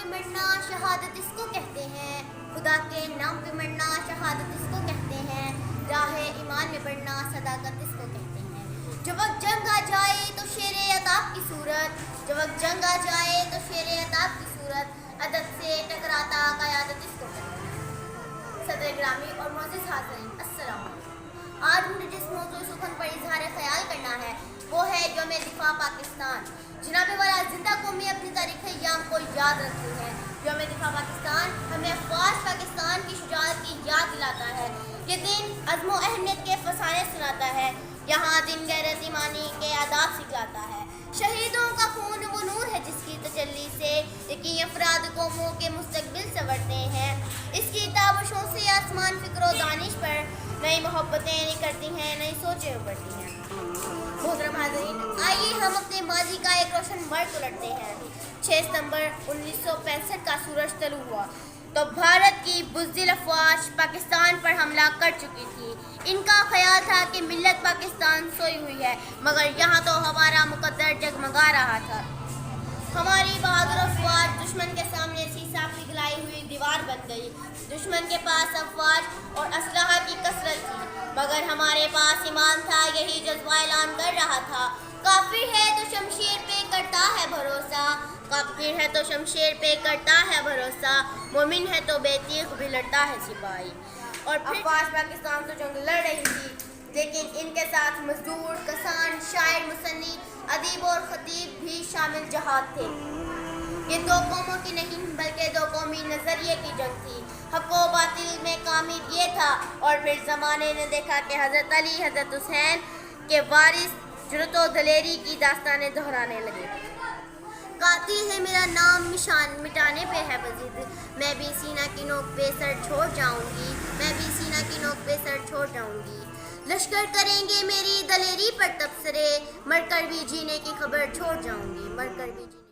مرنا شہادت اس کو کہتے ہیں، خدا کے نام پہ مرنا شہادت اس کو کہتے ہیں، راہ ایمان میں بڑھنا صداقت اس کو کہتے ہیں۔ جو وقت جنگ آ جائے تو شیر عطاف کی صورت، جو وقت جنگ آ جائے تو شیر عطاف کی صورت، عدد سے ٹکراتا قیادت اس کو کہتے ہیں۔ صدر گرامی اور معزز حاضرین، السلام علیکم۔ آج مجھے جس موضوع سخن پر اظہار خیال کرنا ہے وہ ہے یوم دفاع پاکستان۔ جناب والا زندہ قومی اپنی تاریخ ایام کو یاد رکھتی ہے۔ یوم دفاع پاکستان ہمیں افواج پاکستان کی شجاعت کی یاد دلاتا ہے۔ یہ دن عزم و اہمیت کے فسانے سناتا ہے، یہاں دن غیرت ایمانی کے آداب سکھلاتا ہے۔ شہیدوں کا خون وہ نور ہے جس کی تجلی سے یقین افراد قوموں کے مستقبل سنورتے ہیں۔ اس کی تابشوں سے آسمان فکر و دانش پر نئی محبتیں نکھرتی ہیں، نئی سوچیں ابھرتی ہیں۔ محترم حاضرین، آئیے ہم اپنے ماضی کا ایک روشن ورق الٹتے ہیں۔ 6 ستمبر 1965 کا سورج طلوع ہوا تو بھارت کی بزدل افواج پاکستان پر حملہ کر چکی تھی۔ ان کا خیال تھا کہ ملت پاکستان سوئی ہوئی ہے، مگر یہاں تو ہمارا مقدر جگمگا رہا تھا۔ ہماری بہادر افواج دشمن کے سامنے سیسا پگھلائی ہوئی دیوار بن گئی۔ دشمن کے پاس افواج اور اسلحہ کی کثرت تھی، مگر ہمارے پاس ایمان تھا، یہی جذبہ اعلان کر رہا تھا۔ کافر ہے تو شمشیر پہ کرتا ہے بھروسہ، کافر ہے تو شمشیر پہ کرتا ہے بھروسہ، مومن ہے تو بے تیغ بھی لڑتا ہے سپاہی۔ اور افواج پاکستان تو جنگ لڑ رہی تھی، لیکن ان کے ساتھ مزدور، کسان، شاعر، مصنف، ادیب اور خطیب بھی شامل جہاد تھے۔ یہ دو قوموں کی نہیں بلکہ دو قومی نظریے کی جنگ تھی۔ حق و باطل میں کامل یہ تھا، اور پھر زمانے نے دیکھا کہ حضرت علی، حضرت حسین کے وارث جرأت و دلیری کی داستانیں دہرانے لگے۔ قاتل ہے میرا نام مٹانے پہ ہے بضد، میں بھی سینہ کی نوک پہ سر چھوڑ جاؤں گی، میں بھی سینہ کی نوک پہ سر چھوڑ جاؤں گی۔ لشکر کریں گے میری دلیری پر تبصرے، مر کر بھی جینے کی خبر چھوڑ جاؤں گی، مر کر بھی جینے